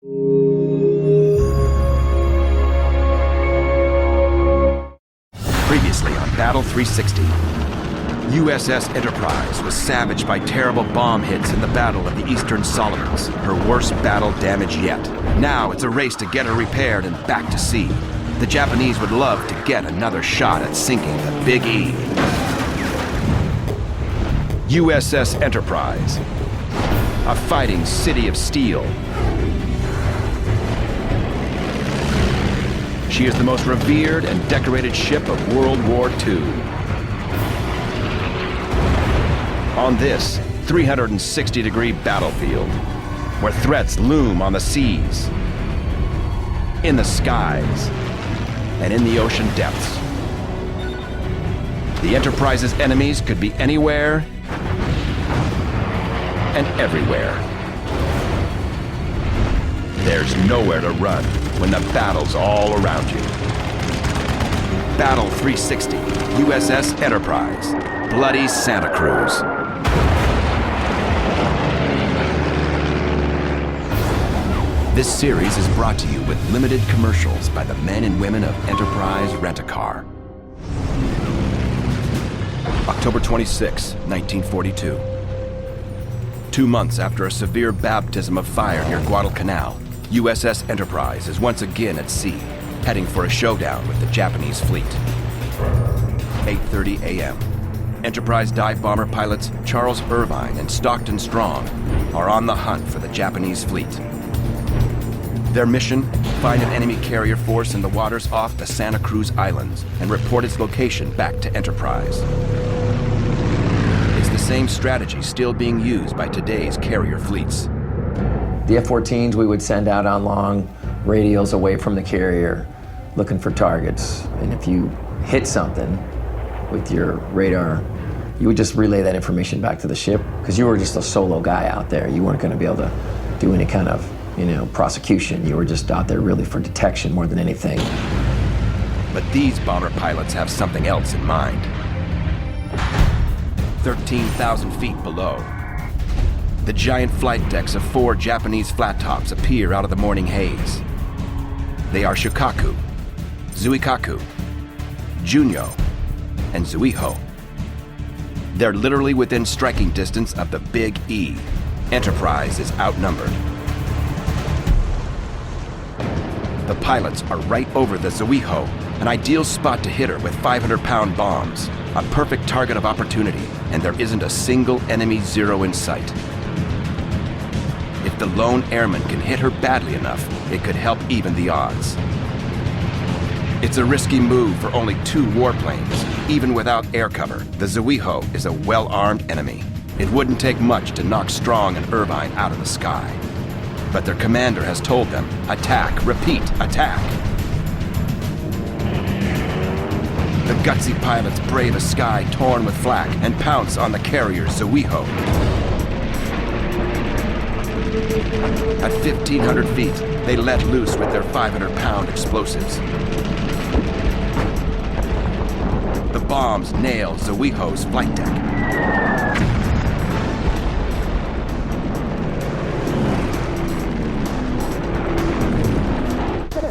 Previously on Battle 360, USS Enterprise was savaged by terrible bomb hits in the Battle of the Eastern Solomons, her worst battle damage yet. Now it's a race to get her repaired and back to sea. The Japanese would love to get another shot at sinking the Big E. USS Enterprise, a fighting city of steel. She is the most revered and decorated ship of World War II. On this 360-degree battlefield, where threats loom on the seas, in the skies, and in the ocean depths, the Enterprise's enemies could be anywhere and everywhere. There's nowhere to run when the battle's all around you. Battle 360, USS Enterprise, Bloody Santa Cruz. This series is brought to you with limited commercials by the men and women of Enterprise Rent-A-Car. October 26, 1942. 2 months after a severe baptism of fire near Guadalcanal, USS Enterprise is once again at sea, heading for a showdown with the Japanese fleet. 8:30 a.m. Enterprise dive bomber pilots Charles Irvine and Stockton Strong are on the hunt for the Japanese fleet. Their mission? Find an enemy carrier force in the waters off the Santa Cruz Islands and report its location back to Enterprise. It's the same strategy still being used by today's carrier fleets. The F-14s we would send out on long radials away from the carrier looking for targets. And if you hit something with your radar, you would just relay that information back to the ship because you were just a solo guy out there. You weren't going to be able to do any kind of, prosecution. You were just out there really for detection more than anything. But these bomber pilots have something else in mind. 13,000 feet below, the giant flight decks of 4 Japanese flat tops appear out of the morning haze. They are Shikaku, Zuikaku, Junyo, and Zuiho. They're literally within striking distance of the Big E. Enterprise is outnumbered. The pilots are right over the Zuiho, an ideal spot to hit her with 500-pound bombs, a perfect target of opportunity, and there isn't a single enemy Zero in sight. If the lone airman can hit her badly enough, it could help even the odds. It's a risky move for only 2 warplanes. Even without air cover, the Zuiho is a well-armed enemy. It wouldn't take much to knock Strong and Irvine out of the sky. But their commander has told them, attack, repeat, attack. The gutsy pilots brave a sky torn with flak and pounce on the carrier Zuiho. At 1,500 feet, they let loose with their 500-pound explosives. The bombs nail Zuiho's flight deck.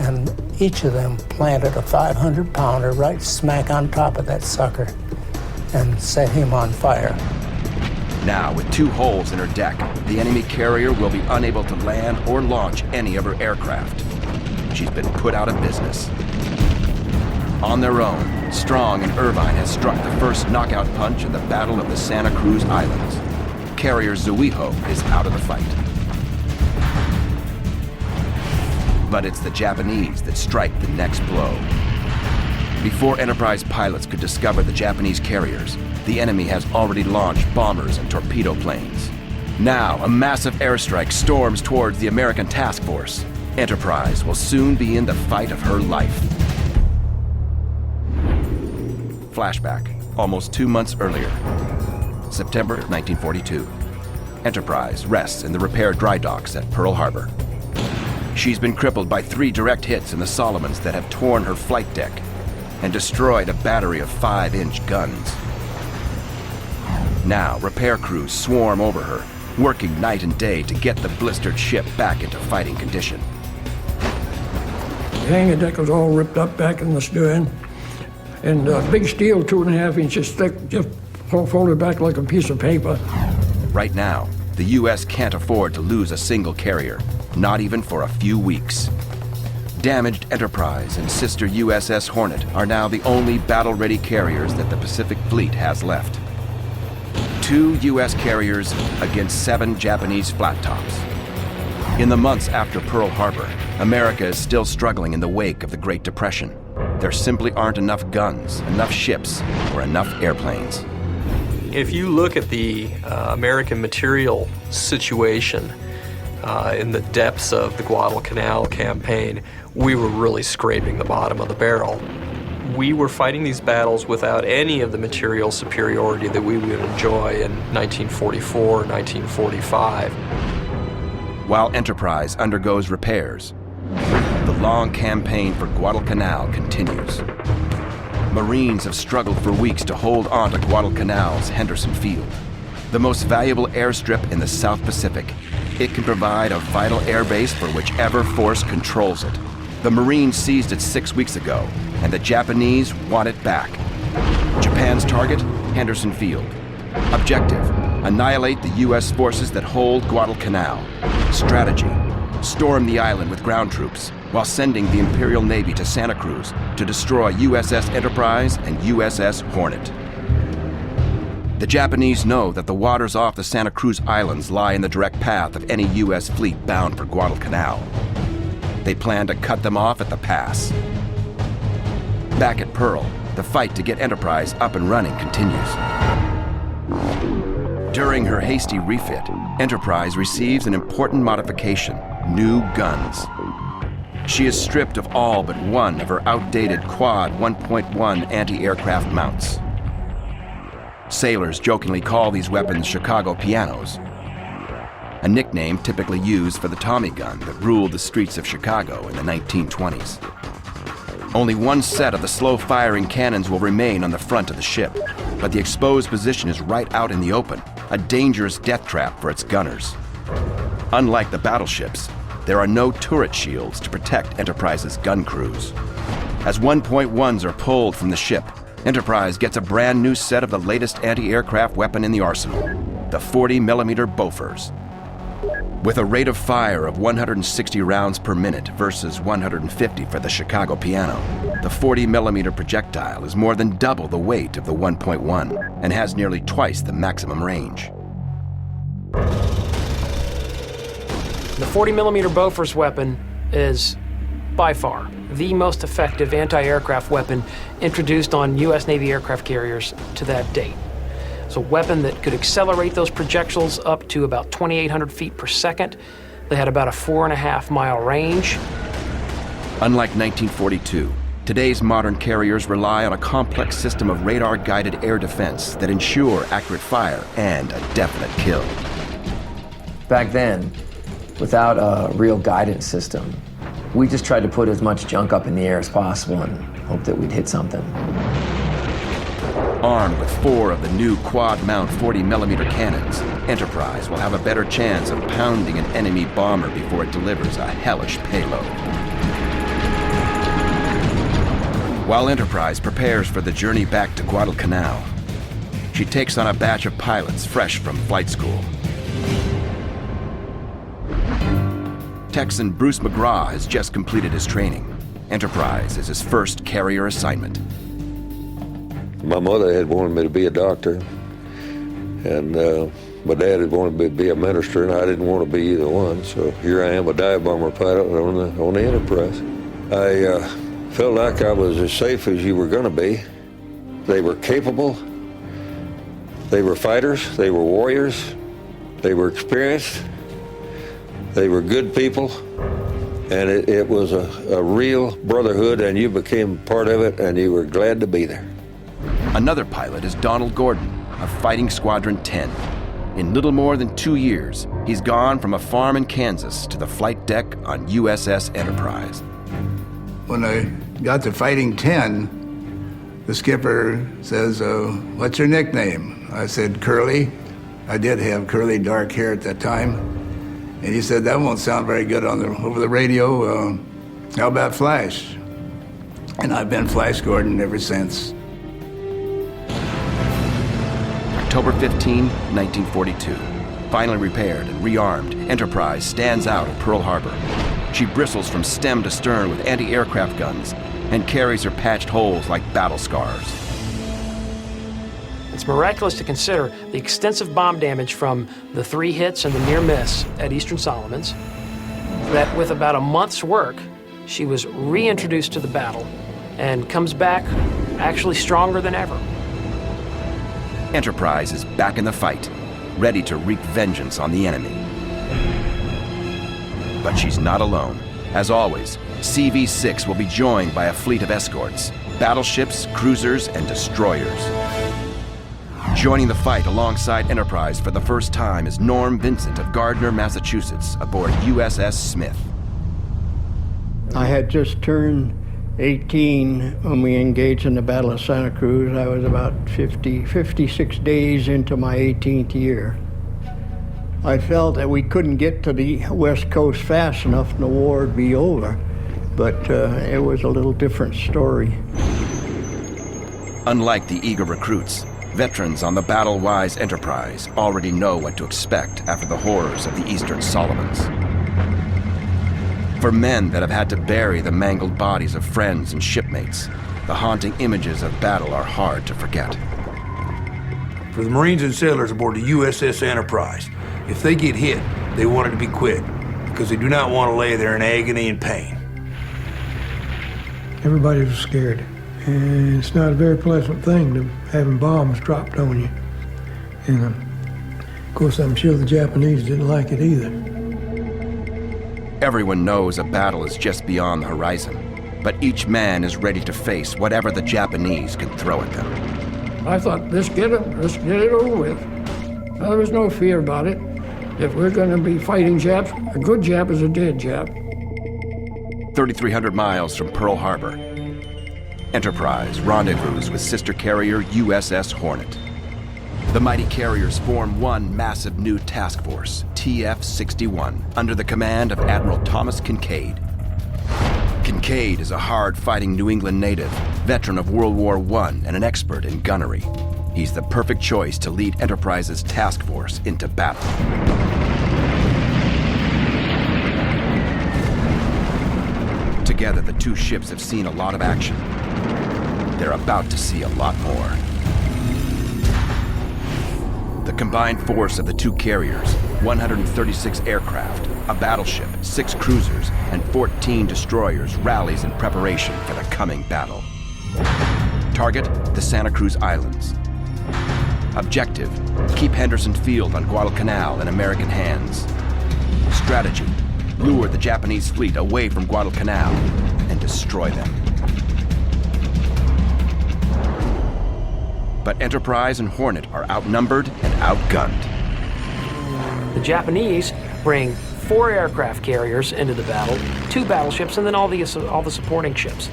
And each of them planted a 500-pounder right smack on top of that sucker and set him on fire. Now, with 2 holes in her deck, the enemy carrier will be unable to land or launch any of her aircraft. She's been put out of business. On their own, Strong and Irvine has struck the first knockout punch in the Battle of the Santa Cruz Islands. Carrier Zuiho is out of the fight. But it's the Japanese that strike the next blow. Before Enterprise pilots could discover the Japanese carriers, the enemy has already launched bombers and torpedo planes. Now, a massive airstrike storms towards the American task force. Enterprise will soon be in the fight of her life. Flashback, almost 2 months earlier. September 1942. Enterprise rests in the repair dry docks at Pearl Harbor. She's been crippled by 3 direct hits in the Solomons that have torn her flight deck and destroyed a battery of 5-inch guns. Now, repair crews swarm over her, working night and day to get the blistered ship back into fighting condition. The hanging deck was all ripped up back in the stern, and big steel 2.5 inches thick, just folded back like a piece of paper. Right now, the U.S. can't afford to lose a single carrier, not even for a few weeks. Damaged Enterprise and sister USS Hornet are now the only battle-ready carriers that the Pacific Fleet has left. 2 U.S. carriers against 7 Japanese flat tops. In the months after Pearl Harbor, America is still struggling in the wake of the Great Depression. There simply aren't enough guns, enough ships, or enough airplanes. If you look at the American material situation in the depths of the Guadalcanal campaign, we were really scraping the bottom of the barrel. We were fighting these battles without any of the material superiority that we would enjoy in 1944, 1945. While Enterprise undergoes repairs, the long campaign for Guadalcanal continues. Marines have struggled for weeks to hold on to Guadalcanal's Henderson Field, the most valuable airstrip in the South Pacific. It can provide a vital airbase for whichever force controls it. The Marines seized it 6 weeks ago, and the Japanese want it back. Japan's target, Henderson Field. Objective, annihilate the U.S. forces that hold Guadalcanal. Strategy, storm the island with ground troops, while sending the Imperial Navy to Santa Cruz to destroy USS Enterprise and USS Hornet. The Japanese know that the waters off the Santa Cruz Islands lie in the direct path of any U.S. fleet bound for Guadalcanal. They plan to cut them off at the pass. Back at Pearl, the fight to get Enterprise up and running continues. During her hasty refit, Enterprise receives an important modification: new guns. She is stripped of all but one of her outdated Quad 1.1 anti-aircraft mounts. Sailors jokingly call these weapons Chicago pianos, a nickname typically used for the Tommy gun that ruled the streets of Chicago in the 1920s. Only one set of the slow-firing cannons will remain on the front of the ship, but the exposed position is right out in the open, a dangerous death trap for its gunners. Unlike the battleships, there are no turret shields to protect Enterprise's gun crews. As 1.1s are pulled from the ship, Enterprise gets a brand new set of the latest anti-aircraft weapon in the arsenal, the 40mm Bofors. With a rate of fire of 160 rounds per minute versus 150 for the Chicago piano, the 40mm projectile is more than double the weight of the 1.1 and has nearly twice the maximum range. The 40mm Bofors weapon is by far the most effective anti-aircraft weapon introduced on U.S. Navy aircraft carriers to that date. It's a weapon that could accelerate those projectiles up to about 2,800 feet per second. They had about a 4.5-mile range. Unlike 1942, today's modern carriers rely on a complex system of radar-guided air defense that ensure accurate fire and a definite kill. Back then, without a real guidance system, we just tried to put as much junk up in the air as possible and hope that we'd hit something. Armed with 4 of the new quad-mount 40mm cannons, Enterprise will have a better chance of pounding an enemy bomber before it delivers a hellish payload. While Enterprise prepares for the journey back to Guadalcanal, she takes on a batch of pilots fresh from flight school. Texan Bruce McGraw has just completed his training. Enterprise is his first carrier assignment. My mother had wanted me to be a doctor, and my dad had wanted me to be a minister, and I didn't want to be either one. So here I am, a dive bomber pilot on the Enterprise. I felt like I was as safe as you were going to be. They were capable. They were fighters. They were warriors. They were experienced. They were good people. And it was a real brotherhood, and you became part of it, and you were glad to be there. Another pilot is Donald Gordon of Fighting Squadron 10. In little more than 2 years, he's gone from a farm in Kansas to the flight deck on USS Enterprise. When I got to Fighting 10, the skipper says, "What's your nickname?" I said, "Curly." I did have curly dark hair at that time. And he said, that won't sound very good over the radio. How about Flash? And I've been Flash Gordon ever since. October 15, 1942. Finally repaired and rearmed, Enterprise stands out at Pearl Harbor. She bristles from stem to stern with anti-aircraft guns and carries her patched holes like battle scars. It's miraculous to consider the extensive bomb damage from the 3 hits and the near miss at Eastern Solomons, that with about a month's work, she was reintroduced to the battle and comes back actually stronger than ever. Enterprise is back in the fight, ready to wreak vengeance on the enemy. But she's not alone. As always, CV-6 will be joined by a fleet of escorts, battleships, cruisers, and destroyers. Joining the fight alongside Enterprise for the first time is Norm Vincent of Gardner, Massachusetts, aboard USS Smith. I had just turned 18 when we engaged in the Battle of Santa Cruz. I was about 56 days into my 18th year. I felt that we couldn't get to the West Coast fast enough and the war would be over, but it was a little different story. Unlike the eager recruits, veterans on the battle-wise Enterprise already know what to expect after the horrors of the Eastern Solomons. For men that have had to bury the mangled bodies of friends and shipmates, the haunting images of battle are hard to forget. For the Marines and sailors aboard the USS Enterprise, if they get hit, they want it to be quick, because they do not want to lay there in agony and pain. Everybody was scared. And it's not a very pleasant thing to having bombs dropped on you. And of course, I'm sure the Japanese didn't like it either. Everyone knows a battle is just beyond the horizon, but each man is ready to face whatever the Japanese can throw at them. I thought, let's get it over with. There was no fear about it. If we're going to be fighting Japs, a good Jap is a dead Jap. 3,300 miles from Pearl Harbor, Enterprise rendezvous with sister carrier USS Hornet. The mighty carriers form one massive new task force, TF-61, under the command of Admiral Thomas Kincaid. Kincaid is a hard-fighting New England native, veteran of World War I and an expert in gunnery. He's the perfect choice to lead Enterprise's task force into battle. Together, the two ships have seen a lot of action. They're about to see a lot more. The combined force of the two carriers, 136 aircraft, a battleship, 6 cruisers, and 14 destroyers rallies in preparation for the coming battle. Target, the Santa Cruz Islands. Objective, keep Henderson Field on Guadalcanal in American hands. Strategy, lure the Japanese fleet away from Guadalcanal and destroy them. But Enterprise and Hornet are outnumbered and outgunned. The Japanese bring 4 aircraft carriers into the battle, 2 battleships, and then all the supporting ships.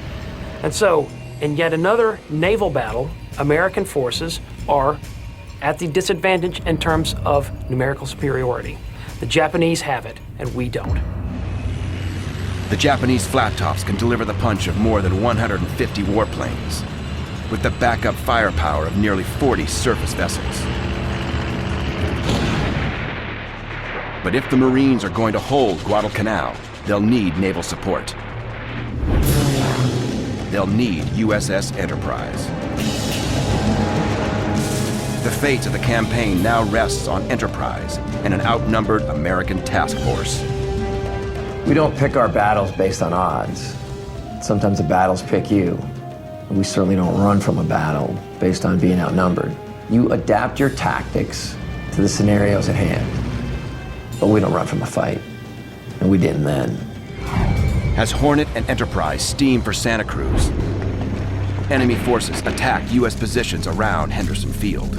And so, in yet another naval battle, American forces are at the disadvantage in terms of numerical superiority. The Japanese have it, and we don't. The Japanese flat tops can deliver the punch of more than 150 warplanes, with the backup firepower of nearly 40 surface vessels. But if the Marines are going to hold Guadalcanal, they'll need naval support. They'll need USS Enterprise. The fate of the campaign now rests on Enterprise and an outnumbered American task force. We don't pick our battles based on odds. Sometimes the battles pick you. We certainly don't run from a battle based on being outnumbered. You adapt your tactics to the scenarios at hand, but we don't run from a fight, and we didn't then. As Hornet and Enterprise steam for Santa Cruz, enemy forces attack U.S. positions around Henderson Field.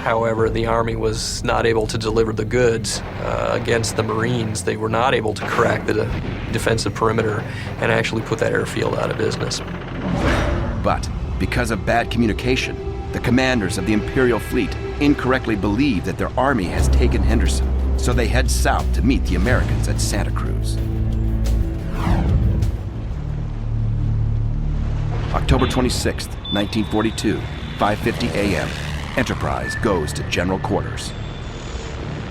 However, the Army was not able to deliver the goods against the Marines. They were not able to crack the defensive perimeter and actually put that airfield out of business. But because of bad communication, The commanders of the Imperial fleet incorrectly believe that their army has taken Henderson, so they head south to meet the Americans at Santa Cruz. October 26, 1942, 5:50 a.m., Enterprise goes to general quarters.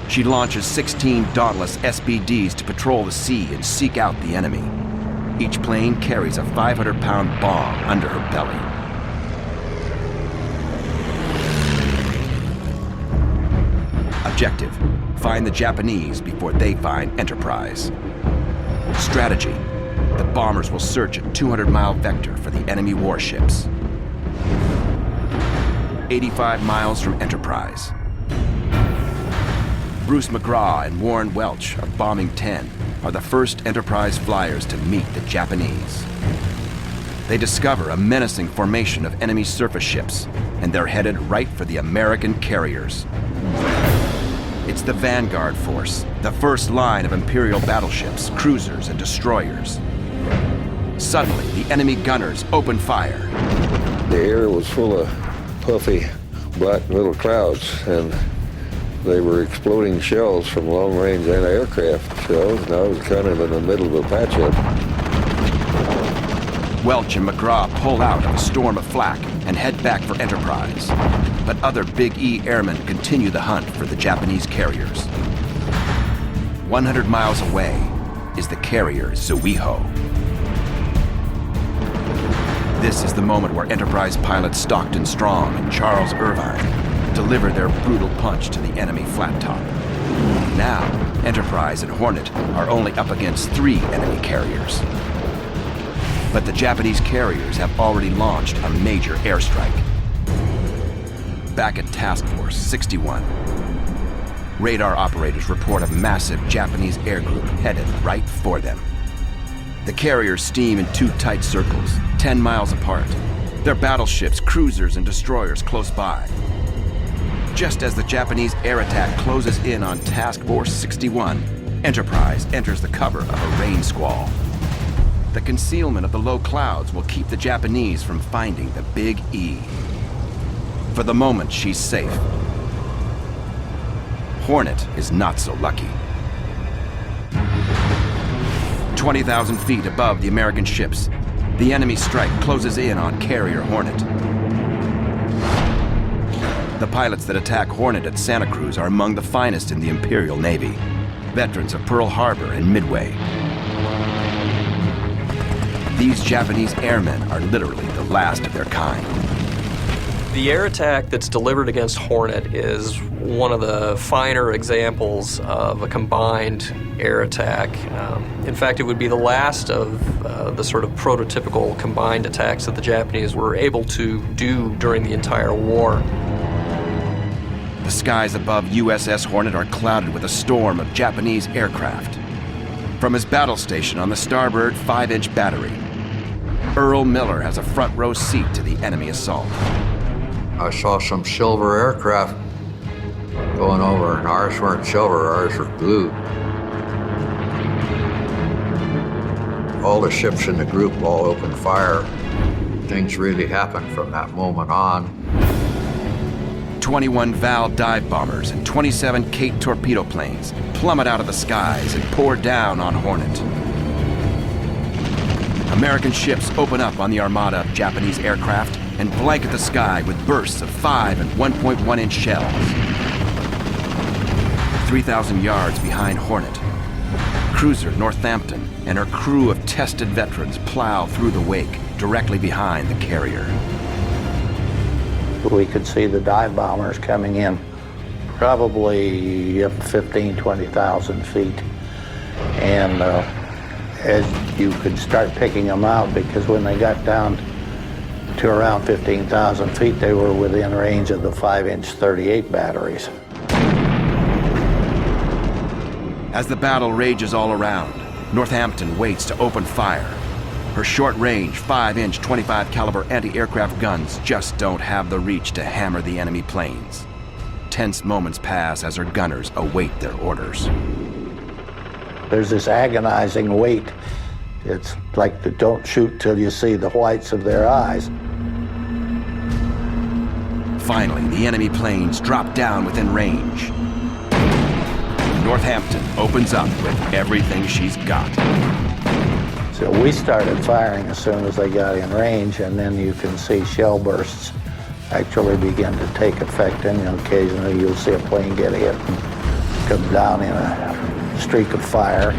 She launches 16 dauntless SBDs to patrol the sea and seek out the enemy. Each plane carries a 500-pound bomb under her belly. Objective: find the Japanese before they find Enterprise. Strategy: the bombers will search a 200-mile vector for the enemy warships. 85 miles from Enterprise. Bruce McGraw and Warren Welch of Bombing 10 are the first Enterprise flyers to meet the Japanese. They discover a menacing formation of enemy surface ships, and they're headed right for the American carriers. It's the Vanguard Force, the first line of Imperial battleships, cruisers, and destroyers. Suddenly, the enemy gunners open fire. The air was full of puffy, black little clouds, and they were exploding shells from long-range anti-aircraft shells, and I was kind of in the middle of a patch-up. Welch and McGraw pull out of a storm of flak and head back for Enterprise. But other Big E airmen continue the hunt for the Japanese carriers. 100 miles away is the carrier Zuiho. This is the moment where Enterprise pilots Stockton Strong and Charles Irvine deliver their brutal punch to the enemy flat top. Now, Enterprise and Hornet are only up against 3 enemy carriers. But the Japanese carriers have already launched a major airstrike. Back at Task Force 61, radar operators report a massive Japanese air group headed right for them. The carriers steam in 2 tight circles, 10 miles apart. Their battleships, cruisers, and destroyers close by. Just as the Japanese air attack closes in on Task Force 61, Enterprise enters the cover of a rain squall. The concealment of the low clouds will keep the Japanese from finding the Big E. For the moment, she's safe. Hornet is not so lucky. 20,000 feet above the American ships, the enemy strike closes in on carrier Hornet. The pilots that attack Hornet at Santa Cruz are among the finest in the Imperial Navy, veterans of Pearl Harbor and Midway. These Japanese airmen are literally the last of their kind. The air attack that's delivered against Hornet is one of the finer examples of a combined air attack. In fact, it would be the last of the sort of prototypical combined attacks that the Japanese were able to do during the entire war. The skies above USS Hornet are clouded with a storm of Japanese aircraft. From his battle station on the starboard 5-inch battery, Earl Miller has a front row seat to the enemy assault. I saw some silver aircraft going over, and ours weren't silver, ours were blue. All the ships in the group all opened fire. Things really happened from that moment on. 21 Val dive bombers and 27 Kate torpedo planes plummet out of the skies and pour down on Hornet. American ships open up on the armada of Japanese aircraft and blanket the sky with bursts of 5 and 1.1-inch shells. 3,000 yards behind Hornet, cruiser Northampton and her crew of tested veterans plow through the wake directly behind the carrier. We could see the dive bombers coming in probably up 15, 20,000 feet. And as you could start picking them out, because when they got down to around 15,000 feet, they were within range of the 5-inch 38 batteries. As the battle rages all around, Northampton waits to open fire. Her short-range, 5-inch 25 caliber anti-aircraft guns just don't have the reach to hammer the enemy planes. Tense moments pass as her gunners await their orders. There's this agonizing wait. It's like the don't shoot till you see the whites of their eyes. Finally, the enemy planes drop down within range. Northampton opens up with everything she's got. So we started firing as soon as they got in range, and then you can see shell bursts actually begin to take effect, and occasionally you'll see a plane get hit and come down in a streak of fire.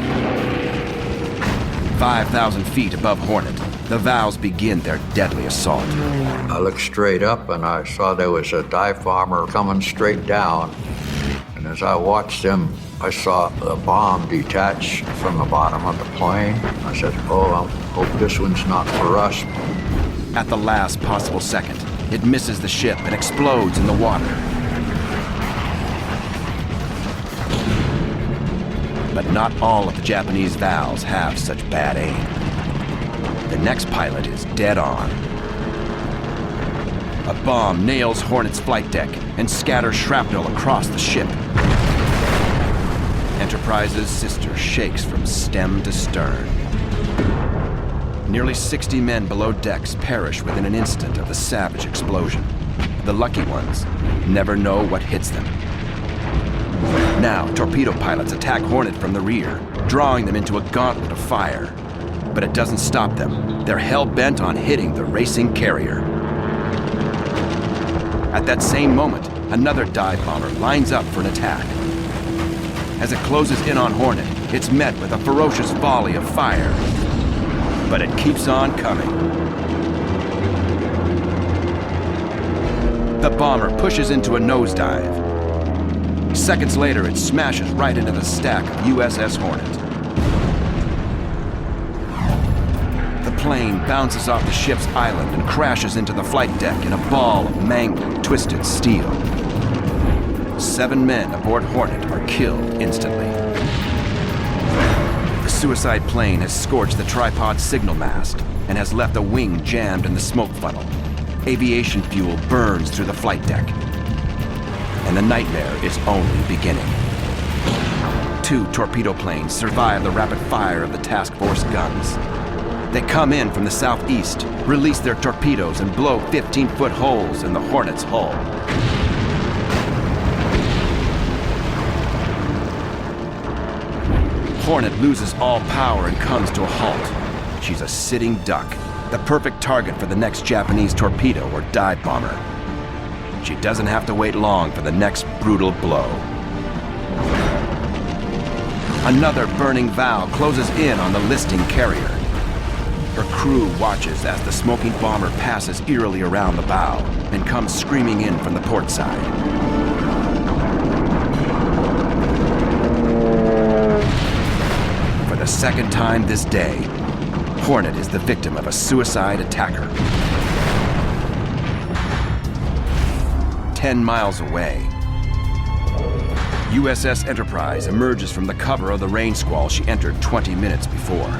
5,000 feet above Hornet, the Vows begin their deadly assault. I looked straight up and I saw there was a dive bomber coming straight down. And as I watched him, I saw a bomb detach from the bottom of the plane. I said, oh, I hope this one's not for us. At the last possible second, it misses the ship and explodes in the water. But not all of the Japanese Vows have such bad aim. The next pilot is dead on. A bomb nails Hornet's flight deck and scatters shrapnel across the ship. Enterprise's sister shakes from stem to stern. Nearly 60 men below decks perish within an instant of the savage explosion. The lucky ones never know what hits them. Now, torpedo pilots attack Hornet from the rear, drawing them into a gauntlet of fire. But it doesn't stop them. They're hell-bent on hitting the racing carrier. At that same moment, another dive bomber lines up for an attack. As it closes in on Hornet, it's met with a ferocious volley of fire. But it keeps on coming. The bomber pushes into a nosedive. Seconds later, it smashes right into the stack of USS Hornet. The plane bounces off the ship's island and crashes into the flight deck in a ball of mangled, twisted steel. 7 men aboard Hornet are killed instantly. The suicide plane has scorched the tripod signal mast and has left a wing jammed in the smoke funnel. Aviation fuel burns through the flight deck. And the nightmare is only beginning. 2 torpedo planes survive the rapid fire of the task force guns. They come in from the southeast, release their torpedoes, and blow 15-foot holes in the Hornet's hull. Hornet loses all power and comes to a halt. She's a sitting duck, the perfect target for the next Japanese torpedo or dive bomber. She doesn't have to wait long for the next brutal blow. Another burning Vow closes in on the listing carrier. Her crew watches as the smoking bomber passes eerily around the bow and comes screaming in from the port side. For the second time this day, Hornet is the victim of a suicide attacker. 10 miles away, USS Enterprise emerges from the cover of the rain squall she entered 20 minutes before.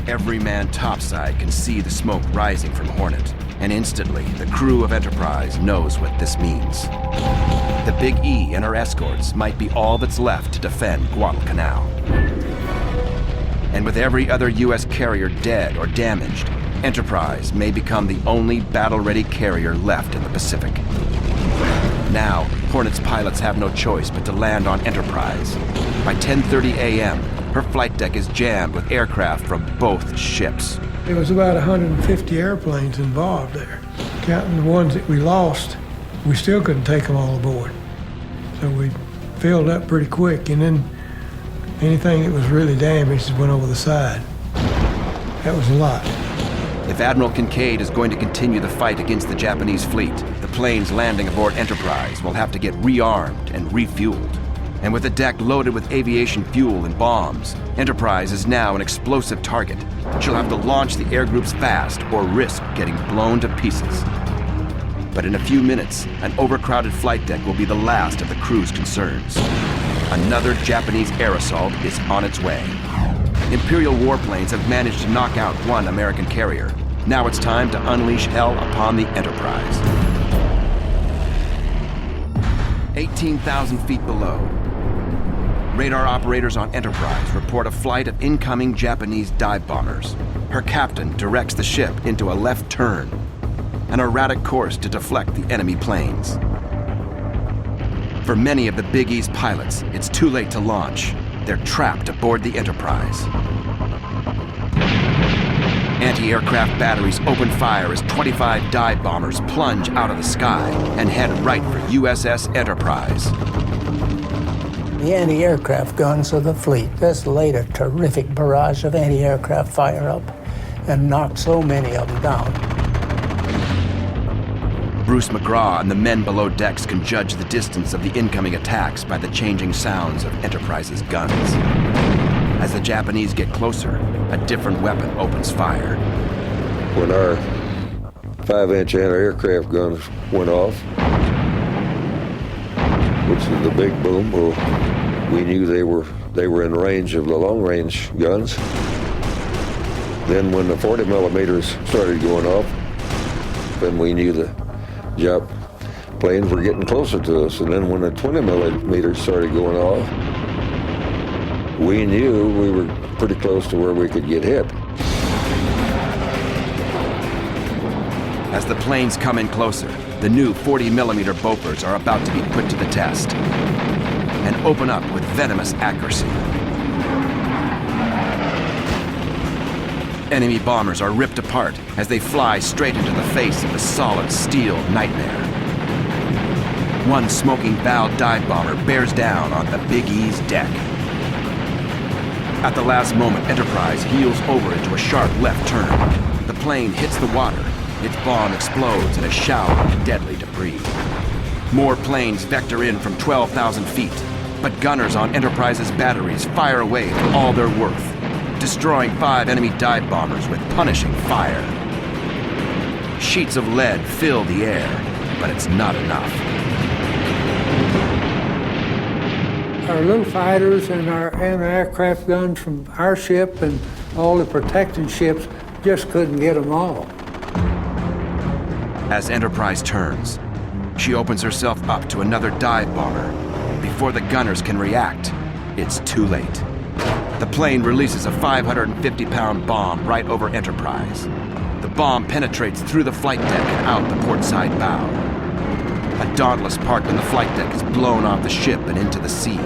Every man topside can see the smoke rising from Hornet, and instantly the crew of Enterprise knows what this means. The Big E and her escorts might be all that's left to defend Guadalcanal. And with every other U.S. carrier dead or damaged, Enterprise may become the only battle-ready carrier left in the Pacific. Now, Hornet's pilots have no choice but to land on Enterprise. By 10:30 a.m., her flight deck is jammed with aircraft from both ships. There was about 150 airplanes involved there. Counting the ones that we lost, we still couldn't take them all aboard. So we filled up pretty quick, and then anything that was really damaged went over the side. That was a lot. If Admiral Kincaid is going to continue the fight against the Japanese fleet, the planes landing aboard Enterprise will have to get rearmed and refueled. And with the deck loaded with aviation fuel and bombs, Enterprise is now an explosive target. She'll have to launch the air groups fast or risk getting blown to pieces. But in a few minutes, an overcrowded flight deck will be the last of the crew's concerns. Another Japanese air assault is on its way. Imperial warplanes have managed to knock out one American carrier. Now it's time to unleash hell upon the Enterprise. 18,000 feet below, radar operators on Enterprise report a flight of incoming Japanese dive bombers. Her captain directs the ship into a left turn. an erratic course to deflect the enemy planes. For many of the Big E's pilots, it's too late to launch. They're trapped aboard the Enterprise. Anti-aircraft batteries open fire as 25 dive bombers plunge out of the sky and head right for USS Enterprise. The anti-aircraft guns of the fleet just laid a terrific barrage of anti-aircraft fire up and knocked so many of them down. Bruce McGraw and the men below decks can judge the distance of the incoming attacks by the changing sounds of Enterprise's guns. As the Japanese get closer, a different weapon opens fire. When our 5-inch anti-aircraft guns went off, which is the big boom, well, we knew they were in range of the long-range guns. Then when the 40 millimeters started going off, then we knew the Jap planes were getting closer to us. And then when the 20 millimeters started going off, we knew we were pretty close to where we could get hit. As the planes come in closer, the new 40-millimeter Bofors are about to be put to the test and open up with venomous accuracy. Enemy bombers are ripped apart as they fly straight into the face of the solid steel nightmare. One smoking Val dive bomber bears down on the Big E's deck. At the last moment, Enterprise heels over into a sharp left turn. The plane hits the water. Its bomb explodes in a shower of deadly debris. More planes vector in from 12,000 feet, but gunners on Enterprise's batteries fire away for all they're worth, destroying 5 enemy dive bombers with punishing fire. Sheets of lead fill the air, but it's not enough. Our little fighters and our anti-aircraft guns from our ship and all the protected ships just couldn't get them all. As Enterprise turns, she opens herself up to another dive bomber. Before the gunners can react, it's too late. The plane releases a 550-pound bomb right over Enterprise. The bomb penetrates through the flight deck and out the portside bow. A Dauntless parked on the flight deck is blown off the ship and into the sea.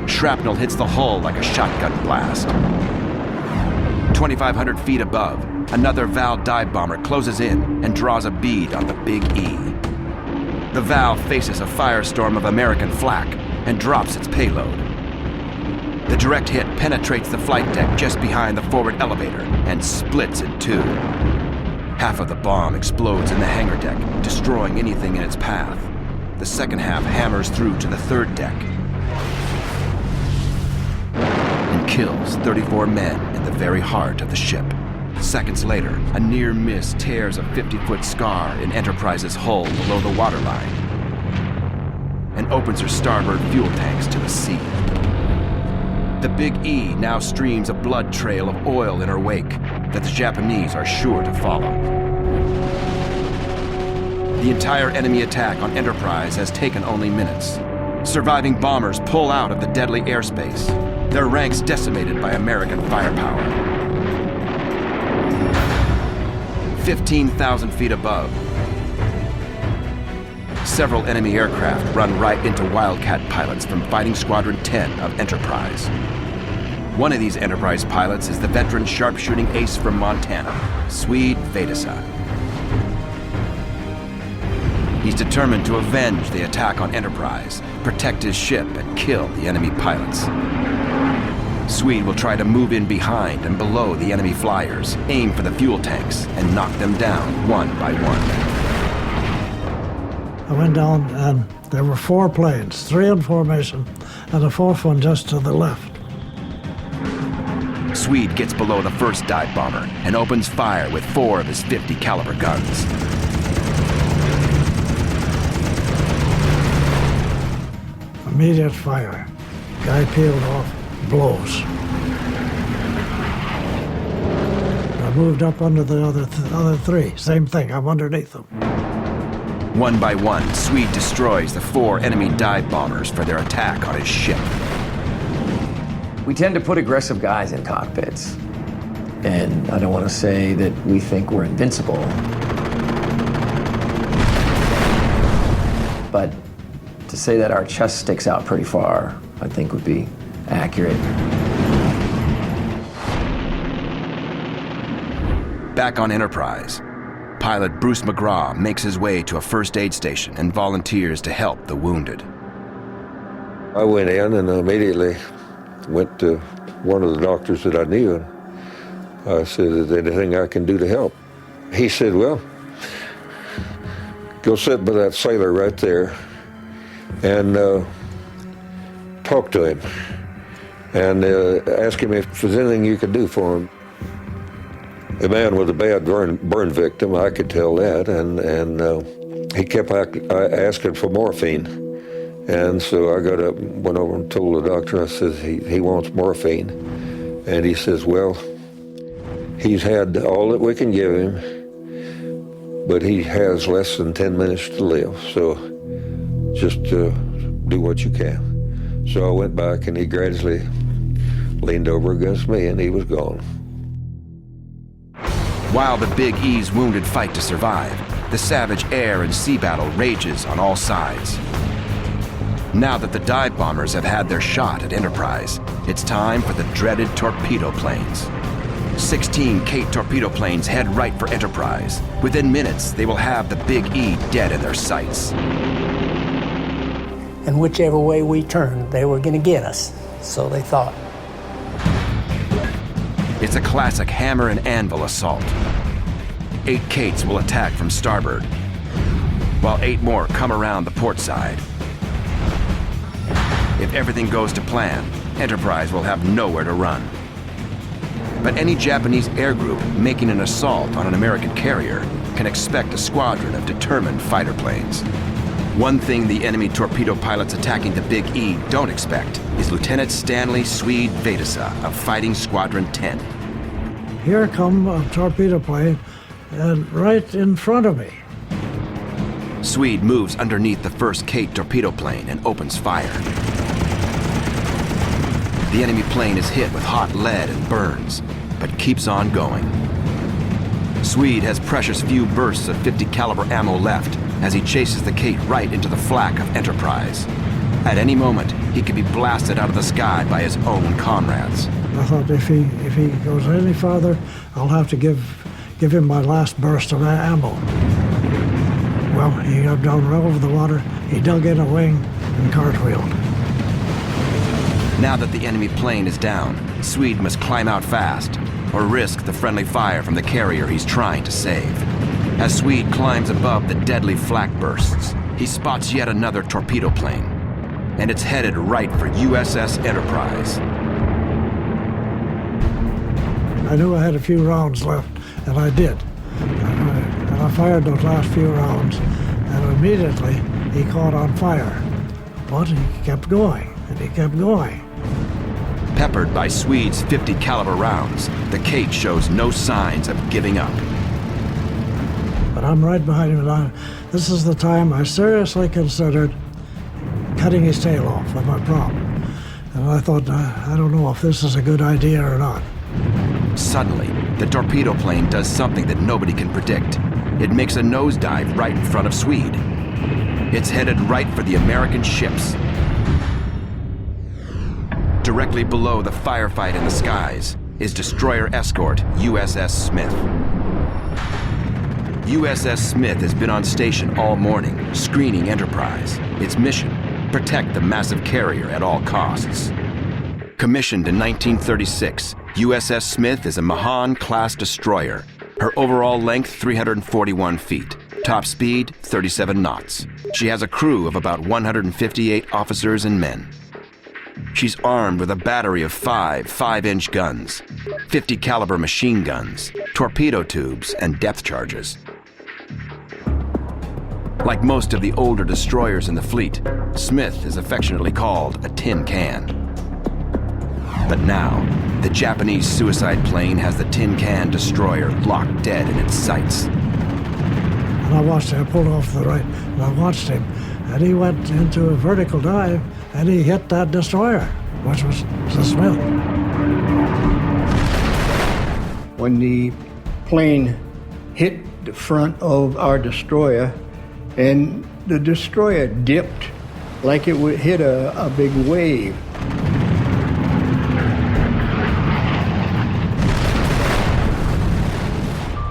Shrapnel hits the hull like a shotgun blast. 2,500 feet above, another Val dive bomber closes in and draws a bead on the Big E. The Val faces a firestorm of American flak and drops its payload. The direct hit penetrates the flight deck just behind the forward elevator and splits in two. Half of the bomb explodes in the hangar deck, destroying anything in its path. The second half hammers through to the third deck and kills 34 men in the very heart of the ship. Seconds later, a near miss tears a 50-foot scar in Enterprise's hull below the waterline and opens her starboard fuel tanks to the sea. The Big E now streams a blood trail of oil in her wake that the Japanese are sure to follow. The entire enemy attack on Enterprise has taken only minutes. Surviving bombers pull out of the deadly airspace, their ranks decimated by American firepower. 15,000 feet above, several enemy aircraft run right into Wildcat pilots from Fighting Squadron 10 of Enterprise. One of these Enterprise pilots is the veteran sharpshooting ace from Montana, Swede Vedasa. He's determined to avenge the attack on Enterprise, protect his ship, and kill the enemy pilots. Swede will try to move in behind and below the enemy flyers, aim for the fuel tanks, and knock them down one by one. I went down and there were 4 planes, 3 in formation, and a 4th one just to the left. Swede gets below the first dive bomber and opens fire with 4 of his 50 caliber guns. Immediate fire. Guy peeled off, blows. I moved up under the other 3. Same thing, I'm underneath them. One by one, Swede destroys the 4 enemy dive bombers for their attack on his ship. We tend to put aggressive guys in cockpits. And I don't want to say that we think we're invincible, say that our chest sticks out pretty far, I think would be accurate. Back on Enterprise, pilot Bruce McGraw makes his way to a first aid station and volunteers to help the wounded. I went in and immediately went to one of the doctors that I knew, and I said, is there anything I can do to help? He said, well, go sit by that sailor right there and talk to him and ask him if there's anything you could do for him. The man was a bad burn victim, I could tell that, and he kept asking for morphine. And so I got up, went over and told the doctor, I said, he wants morphine. And he says, well, he's had all that we can give him, but he has less than 10 minutes to live, so just do what you can. So I went back and he gradually leaned over against me and he was gone. While the Big E's wounded fight to survive, the savage air and sea battle rages on all sides. Now that the dive bombers have had their shot at Enterprise, it's time for the dreaded torpedo planes. 16 Kate torpedo planes head right for Enterprise. Within minutes, they will have the Big E dead in their sights. And whichever way we turned, they were going to get us, so they thought. It's a classic hammer and anvil assault. 8 Kates will attack from starboard, while 8 more come around the port side. If everything goes to plan, Enterprise will have nowhere to run. But any Japanese air group making an assault on an American carrier can expect a squadron of determined fighter planes. One thing the enemy torpedo pilots attacking the Big E don't expect is Lieutenant Stanley Swede Vedasa of Fighting Squadron 10. Here come a torpedo plane, and right in front of me. Swede moves underneath the first Kate torpedo plane and opens fire. The enemy plane is hit with hot lead and burns, but keeps on going. Swede has precious few bursts of .50 caliber ammo left as he chases the Kate right into the flak of Enterprise. At any moment, he could be blasted out of the sky by his own comrades. I thought if he goes any farther, I'll have to give him my last burst of ammo. Well, he got down right over the water, he dug in a wing and cartwheeled. Now that the enemy plane is down, Swede must climb out fast or risk the friendly fire from the carrier he's trying to save. As Swede climbs above the deadly flak bursts, he spots yet another torpedo plane, and it's headed right for USS Enterprise. I knew I had a few rounds left, and I did. And I fired those last few rounds, and immediately he caught on fire. But he kept going, and he kept going. Peppered by Swede's .50 caliber rounds, the Kate shows no signs of giving up. But I'm right behind him, and this is the time I seriously considered cutting his tail off with my prop. And I thought, I don't know if this is a good idea or not. Suddenly, the torpedo plane does something that nobody can predict. It makes a nosedive right in front of Swede. It's headed right for the American ships. Directly below the firefight in the skies is destroyer escort USS Smith. USS Smith has been on station all morning, screening Enterprise. Its mission, protect the massive carrier at all costs. Commissioned in 1936, USS Smith is a Mahan-class destroyer. Her overall length, 341 feet. Top speed, 37 knots. She has a crew of about 158 officers and men. She's armed with a battery of 5 5-inch guns, .50 caliber machine guns, torpedo tubes, and depth charges. Like most of the older destroyers in the fleet, Smith is affectionately called a tin can. But now, the Japanese suicide plane has the tin can destroyer locked dead in its sights. And I watched him, I pulled off to the right, and I watched him, and he went into a vertical dive, and he hit that destroyer, which was the Smith. When the plane hit the front of our destroyer, and the destroyer dipped like it would hit a big wave.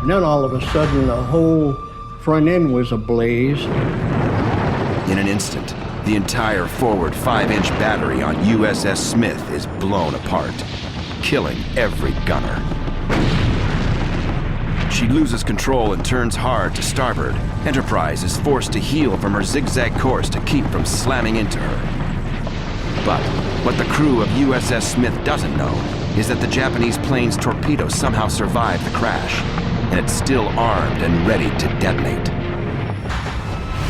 And then all of a sudden, the whole front end was ablaze. In an instant, the entire forward 5-inch battery on USS Smith is blown apart, killing every gunner. She loses control and turns hard to starboard. Enterprise is forced to heel from her zigzag course to keep from slamming into her. But what the crew of USS Smith doesn't know is that the Japanese plane's torpedo somehow survived the crash, and it's still armed and ready to detonate.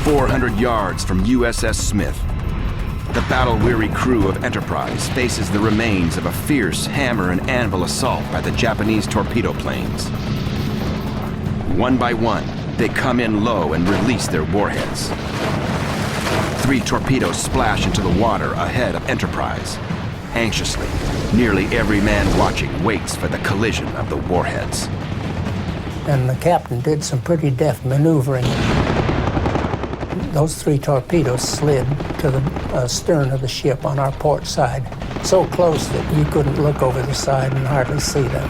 400 yards from USS Smith, the battle-weary crew of Enterprise faces the remains of a fierce hammer and anvil assault by the Japanese torpedo planes. One by one, they come in low and release their warheads. 3 torpedoes splash into the water ahead of Enterprise. Anxiously, nearly every man watching waits for the collision of the warheads. And the captain did some pretty deft maneuvering. Those 3 torpedoes slid to the stern of the ship on our port side, so close that you couldn't look over the side and hardly see them.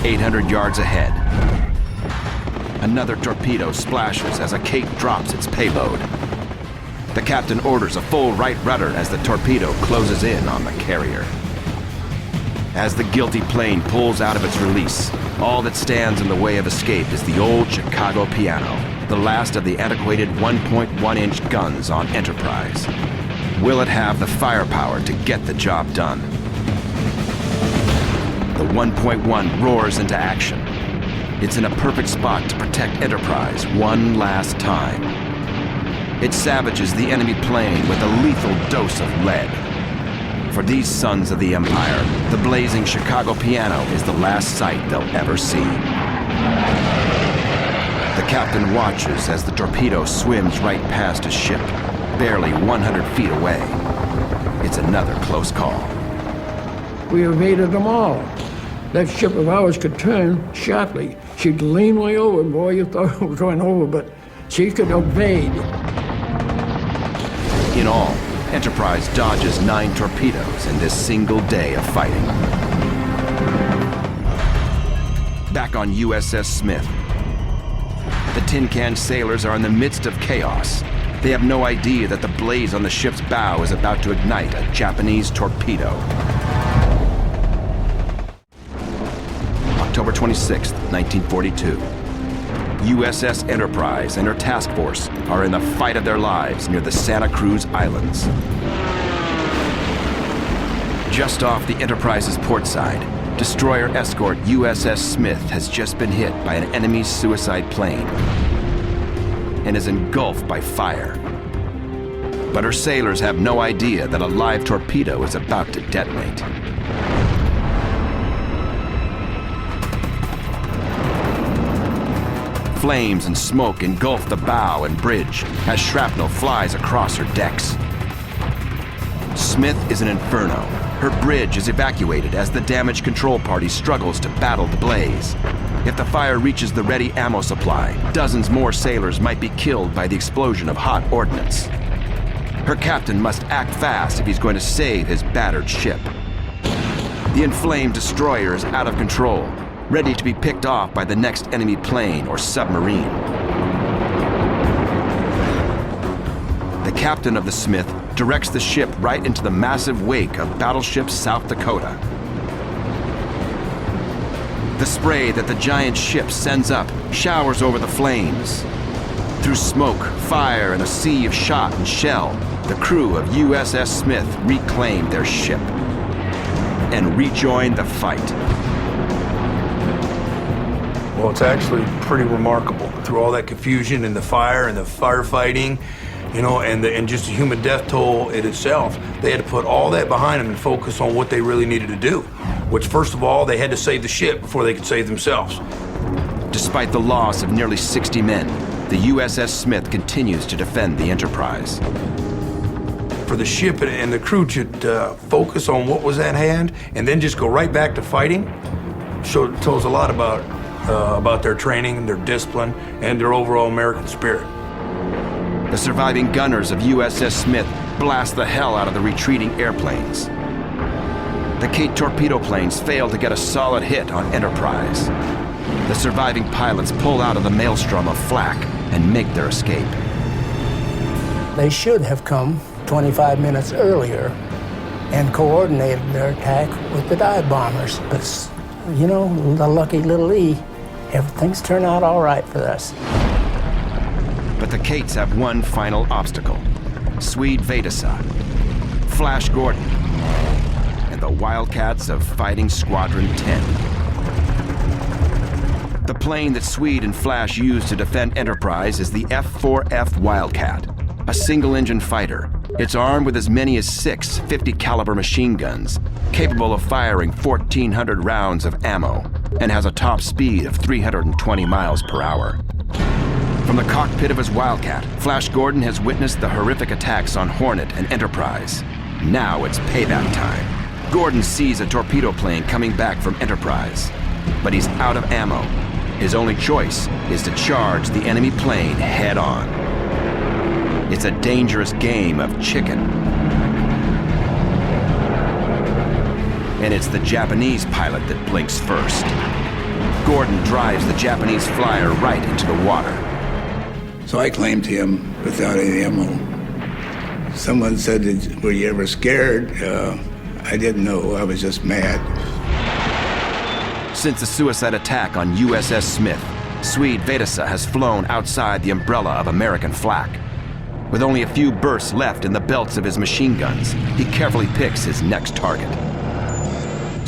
800 yards ahead, another torpedo splashes as a cape drops its payload. The captain orders a full right rudder as the torpedo closes in on the carrier. As the guilty plane pulls out of its release, all that stands in the way of escape is the old Chicago piano, the last of the antiquated 1.1-inch guns on Enterprise. Will it have the firepower to get the job done? The 1.1 roars into action. It's in a perfect spot to protect Enterprise one last time. It savages the enemy plane with a lethal dose of lead. For these sons of the Empire, the blazing Chicago piano is the last sight they'll ever see. The captain watches as the torpedo swims right past his ship, barely 100 feet away. It's another close call. We evaded them all. That ship of ours could turn sharply. She'd lean way over, boy, you thought we were going over, but she could evade. In all, Enterprise dodges 9 torpedoes in this single day of fighting. Back on USS Smith, the tin can sailors are in the midst of chaos. They have no idea that the blaze on the ship's bow is about to ignite a Japanese torpedo. October 26, 1942. USS Enterprise and her task force are in the fight of their lives near the Santa Cruz Islands. Just off the Enterprise's port side, destroyer escort USS Smith has just been hit by an enemy suicide plane and is engulfed by fire. But her sailors have no idea that a live torpedo is about to detonate. Flames and smoke engulf the bow and bridge as shrapnel flies across her decks. Smith is an inferno. Her bridge is evacuated as the damage control party struggles to battle the blaze. If the fire reaches the ready ammo supply, dozens more sailors might be killed by the explosion of hot ordnance. Her captain must act fast if he's going to save his battered ship. The inflamed destroyer is out of control, ready to be picked off by the next enemy plane or submarine. The captain of the Smith directs the ship right into the massive wake of battleship South Dakota. The spray that the giant ship sends up showers over the flames. Through smoke, fire, and a sea of shot and shell, the crew of USS Smith reclaimed their ship and rejoined the fight. Well, it's actually pretty remarkable. Through all that confusion and the fire and the firefighting, you know, and just the human death toll in itself, they had to put all that behind them and focus on what they really needed to do, which, first of all, they had to save the ship before they could save themselves. Despite the loss of nearly 60 men, the USS Smith continues to defend the Enterprise. For the ship and the crew to focus on what was at hand and then just go right back to fighting tells a lot about their training, their discipline, and their overall American spirit. The surviving gunners of USS Smith blast the hell out of the retreating airplanes. The Kate torpedo planes fail to get a solid hit on Enterprise. The surviving pilots pull out of the maelstrom of flak and make their escape. They should have come 25 minutes earlier and coordinated their attack with the dive bombers. But, you know, the lucky little E, everything's turned out all right for us. But the Kates have one final obstacle. Swede Vedasa, Flash Gordon, and the Wildcats of Fighting Squadron 10. The plane that Swede and Flash used to defend Enterprise is the F-4F Wildcat, a single-engine fighter. It's armed with as many as 6 50-caliber machine guns, capable of firing 1,400 rounds of ammo, and has a top speed of 320 miles per hour. From the cockpit of his Wildcat, Flash Gordon has witnessed the horrific attacks on Hornet and Enterprise. Now it's payback time. Gordon sees a torpedo plane coming back from Enterprise, but he's out of ammo. His only choice is to charge the enemy plane head on. It's a dangerous game of chicken. And it's the Japanese pilot that blinks first. Gordon drives the Japanese flyer right into the water. So I claimed him without any ammo. Someone said, were you ever scared? I didn't know. I was just mad. Since the suicide attack on USS Smith, Swede Vedasa has flown outside the umbrella of American flak. With only a few bursts left in the belts of his machine guns, he carefully picks his next target.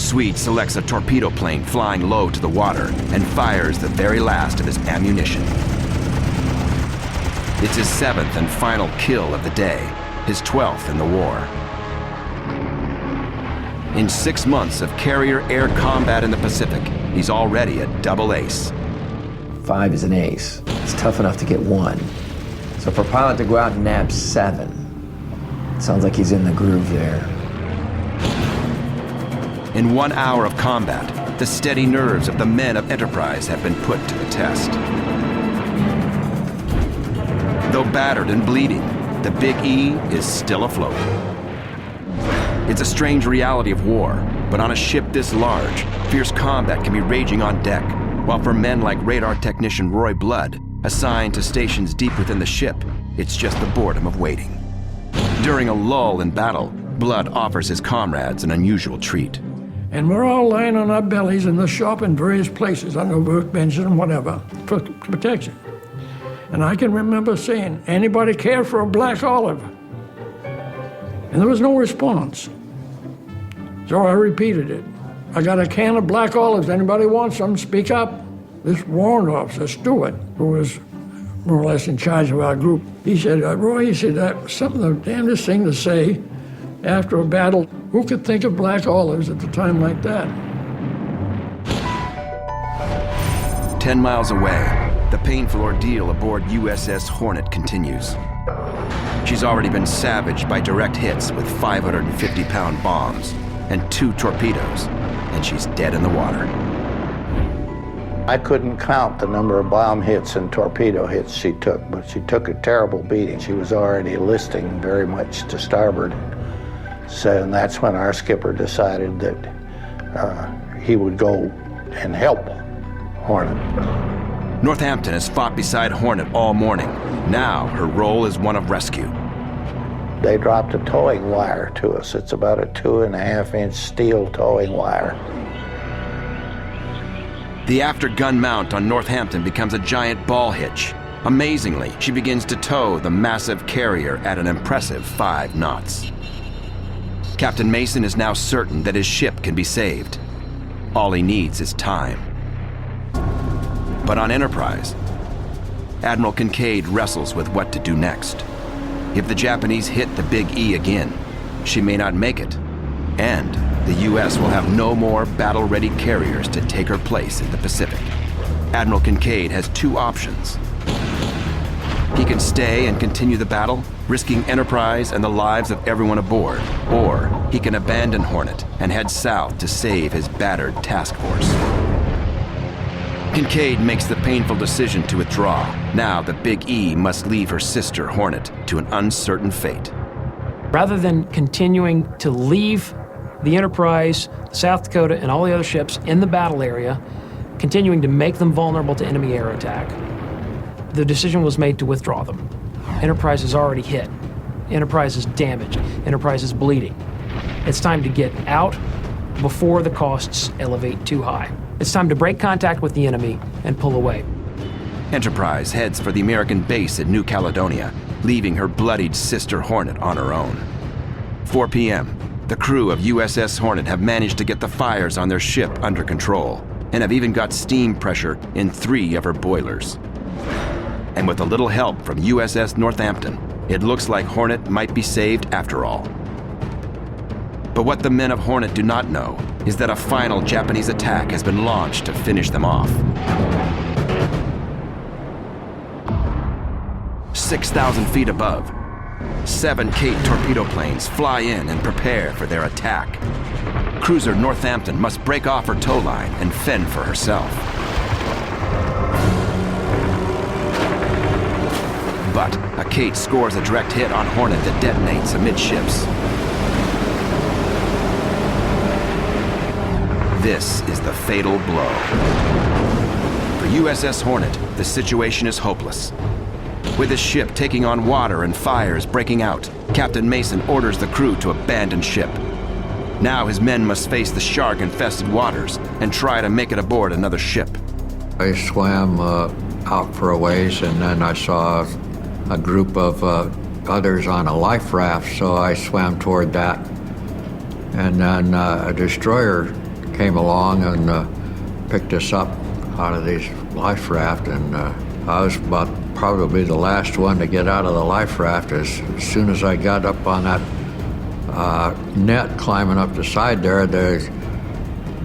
Swede selects a torpedo plane flying low to the water and fires the very last of his ammunition. It's his 7th and final kill of the day, his 12th in the war. In 6 months of carrier air combat in the Pacific, he's already a double ace. 5 is an ace. It's tough enough to get 1. So for a pilot to go out and nab 7, it sounds like he's in the groove there. In 1 hour of combat, the steady nerves of the men of Enterprise have been put to the test. Though battered and bleeding, the Big E is still afloat. It's a strange reality of war, but on a ship this large, fierce combat can be raging on deck, while for men like radar technician Roy Blood, assigned to stations deep within the ship, it's just the boredom of waiting. During a lull in battle, Blood offers his comrades an unusual treat. And we're all lying on our bellies in the shop in various places, under workbenches and whatever, for protection. And I can remember saying, anybody care for a black olive? And there was no response. So I repeated it. I got a can of black olives. Anybody want some? Speak up. This warrant officer, Stewart, who was more or less in charge of our group, he said, Roy, he said, that was something of the damnedest thing to say after a battle. Who could think of black olives at a time like that? 10 miles away, the painful ordeal aboard USS Hornet continues. She's already been savaged by direct hits with 550-pound bombs and 2 torpedoes, and she's dead in the water. I couldn't count the number of bomb hits and torpedo hits she took, but she took a terrible beating. She was already listing very much to starboard. So, and that's when our skipper decided that he would go and help Hornet. Northampton has fought beside Hornet all morning. Now her role is one of rescue. They dropped a towing wire to us. It's about a 2.5-inch steel towing wire. The after-gun mount on Northampton becomes a giant ball hitch. Amazingly, she begins to tow the massive carrier at an impressive 5 knots. Captain Mason is now certain that his ship can be saved. All he needs is time. But on Enterprise, Admiral Kincaid wrestles with what to do next. If the Japanese hit the Big E again, she may not make it, and the U.S. will have no more battle-ready carriers to take her place in the Pacific. Admiral Kincaid has 2 options. He can stay and continue the battle, risking Enterprise and the lives of everyone aboard, or he can abandon Hornet and head south to save his battered task force. Kincaid makes the painful decision to withdraw. Now the Big E must leave her sister, Hornet, to an uncertain fate. Rather than continuing to leave the Enterprise, South Dakota, and all the other ships in the battle area, continuing to make them vulnerable to enemy air attack, the decision was made to withdraw them. Enterprise is already hit. Enterprise is damaged. Enterprise is bleeding. It's time to get out before the costs elevate too high. It's time to break contact with the enemy and pull away. Enterprise heads for the American base at New Caledonia, leaving her bloodied sister Hornet on her own. 4 p.m. The crew of USS Hornet have managed to get the fires on their ship under control, and have even got steam pressure in 3 of her boilers. And with a little help from USS Northampton, it looks like Hornet might be saved after all. But what the men of Hornet do not know is that a final Japanese attack has been launched to finish them off. 6,000 feet above, 7 Kate torpedo planes fly in and prepare for their attack. Cruiser Northampton must break off her tow line and fend for herself. But a Kate scores a direct hit on Hornet that detonates amidships. This is the fatal blow. For USS Hornet, the situation is hopeless. With his ship taking on water and fires breaking out, Captain Mason orders the crew to abandon ship. Now his men must face the shark-infested waters and try to make it aboard another ship. I swam out for a ways, and then I saw a group of others on a life raft, so I swam toward that. And then a destroyer came along and picked us up out of this life raft, and I was about probably the last one to get out of the life raft. As soon as I got up on that net climbing up the side there, the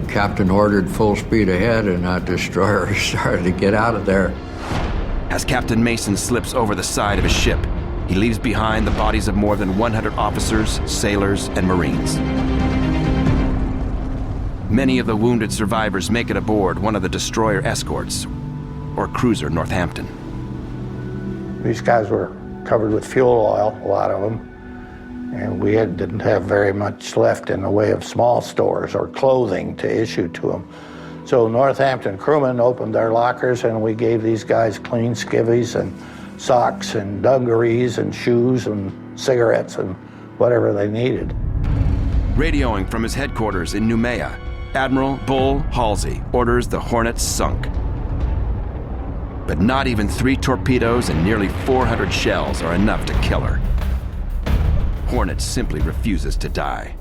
captain ordered full speed ahead, and that destroyer started to get out of there. As Captain Mason slips over the side of his ship, he leaves behind the bodies of more than 100 officers, sailors, and Marines. Many of the wounded survivors make it aboard one of the destroyer escorts, or cruiser Northampton. These guys were covered with fuel oil, a lot of them, and we didn't have very much left in the way of small stores or clothing to issue to them. So Northampton crewmen opened their lockers, and we gave these guys clean skivvies and socks and dungarees and shoes and cigarettes and whatever they needed. Radioing from his headquarters in Noumea, Admiral Bull Halsey orders the Hornet sunk. But not even 3 torpedoes and nearly 400 shells are enough to kill her. Hornet simply refuses to die.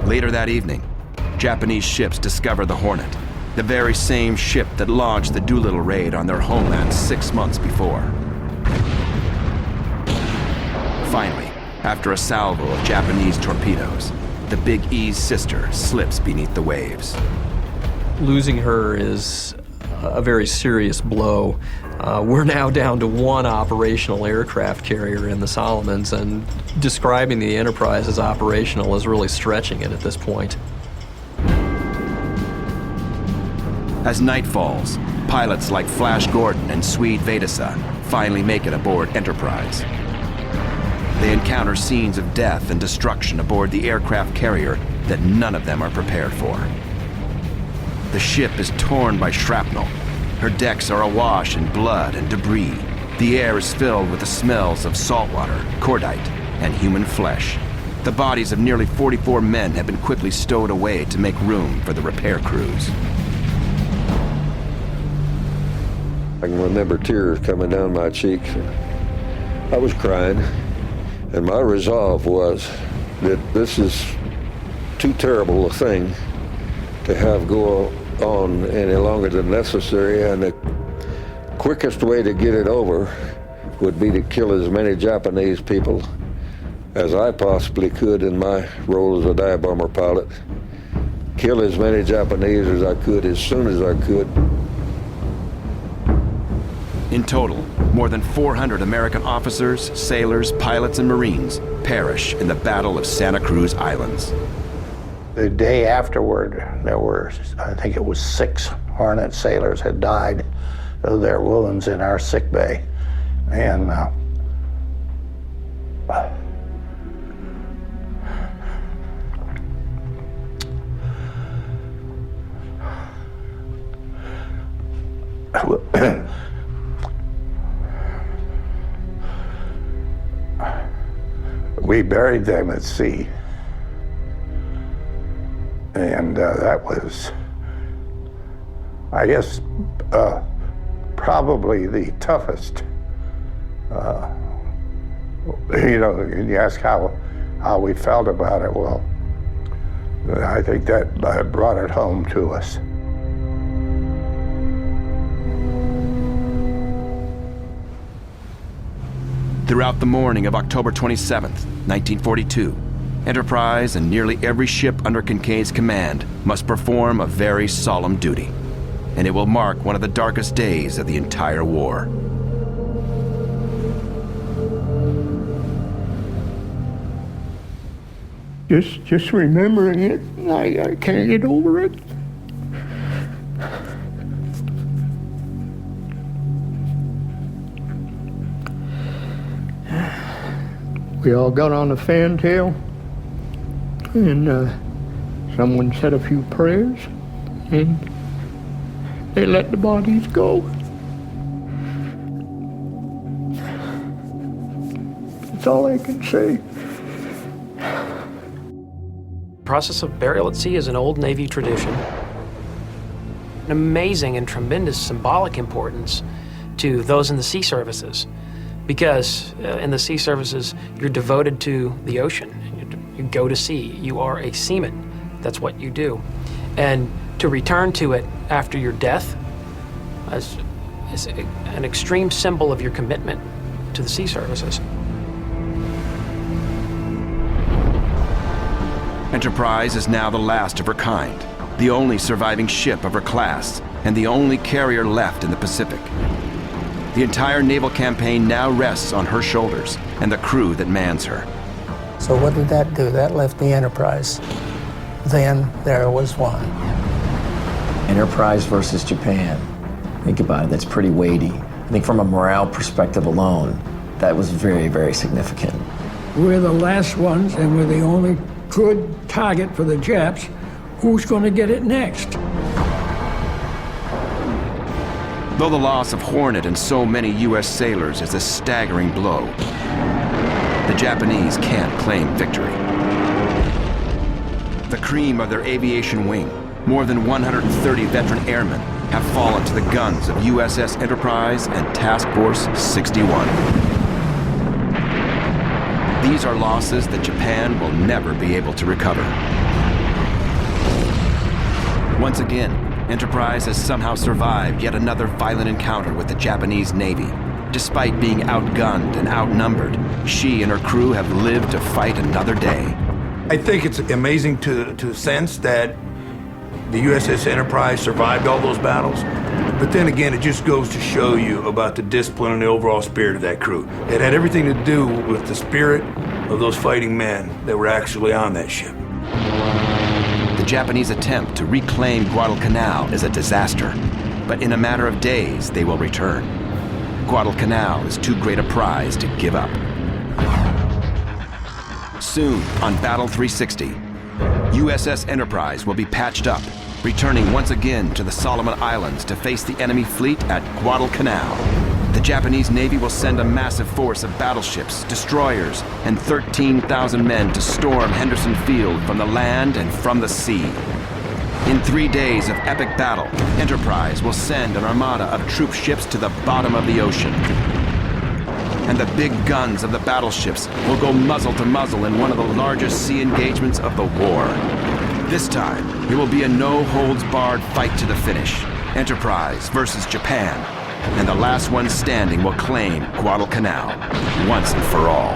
Later that evening, Japanese ships discover the Hornet, the very same ship that launched the Doolittle raid on their homeland 6 months before. Finally, after a salvo of Japanese torpedoes, the Big E's sister slips beneath the waves. Losing her is a very serious blow. We're now down to 1 operational aircraft carrier in the Solomons, and describing the Enterprise as operational is really stretching it at this point. As night falls, pilots like Flash Gordon and Swede Vedasa finally make it aboard Enterprise. They encounter scenes of death and destruction aboard the aircraft carrier that none of them are prepared for. The ship is torn by shrapnel. Her decks are awash in blood and debris. The air is filled with the smells of saltwater, cordite, and human flesh. The bodies of nearly 44 men have been quickly stowed away to make room for the repair crews. I can remember tears coming down my cheeks. I was crying, and my resolve was that this is too terrible a thing to have go on any longer than necessary, and the quickest way to get it over would be to kill as many Japanese people as I possibly could in my role as a dive bomber pilot. Kill as many Japanese as I could as soon as I could. In total, more than 400 American officers, sailors, pilots, and Marines perish in the Battle of Santa Cruz Islands. The day afterward, there were, I think it was 6 Hornet sailors had died of their wounds in our sick bay. And we buried them at sea. And that was, I guess, probably the toughest. You know, and you ask how we felt about it. Well, I think that brought it home to us. Throughout the morning of October 27th, 1942, Enterprise and nearly every ship under Kincaid's command must perform a very solemn duty, and it will mark one of the darkest days of the entire war. Just remembering it, I can't get over it. We all got on the fantail, and someone said a few prayers, and they let the bodies go. That's all I can say. The process of burial at sea is an old Navy tradition. An amazing and tremendous symbolic importance to those in the sea services, because in the sea services, you're devoted to the ocean. You go to sea. You are a seaman. That's what you do. And to return to it after your death is an extreme symbol of your commitment to the sea services. Enterprise is now the last of her kind, the only surviving ship of her class, and the only carrier left in the Pacific. The entire naval campaign now rests on her shoulders and the crew that mans her. So what did that do? That left the Enterprise. Then there was one. Enterprise versus Japan. Think about it, that's pretty weighty. I think from a morale perspective alone, that was very, very significant. We're the last ones, and we're the only good target for the Japs. Who's going to get it next? Though the loss of Hornet and so many U.S. sailors is a staggering blow, the Japanese can't claim victory. The cream of their aviation wing, more than 130 veteran airmen, have fallen to the guns of USS Enterprise and Task Force 61. These are losses that Japan will never be able to recover. Once again, Enterprise has somehow survived yet another violent encounter with the Japanese Navy. Despite being outgunned and outnumbered, she and her crew have lived to fight another day. I think it's amazing to sense that the USS Enterprise survived all those battles. But then again, it just goes to show you about the discipline and the overall spirit of that crew. It had everything to do with the spirit of those fighting men that were actually on that ship. The Japanese attempt to reclaim Guadalcanal is a disaster, but in a matter of days, they will return. Guadalcanal is too great a prize to give up. Soon, on Battle 360, USS Enterprise will be patched up, returning once again to the Solomon Islands to face the enemy fleet at Guadalcanal. The Japanese Navy will send a massive force of battleships, destroyers, and 13,000 men to storm Henderson Field from the land and from the sea. In 3 days of epic battle, Enterprise will send an armada of troop ships to the bottom of the ocean. And the big guns of the battleships will go muzzle to muzzle in one of the largest sea engagements of the war. This time, it will be a no-holds-barred fight to the finish. Enterprise versus Japan. And the last one standing will claim Guadalcanal once and for all.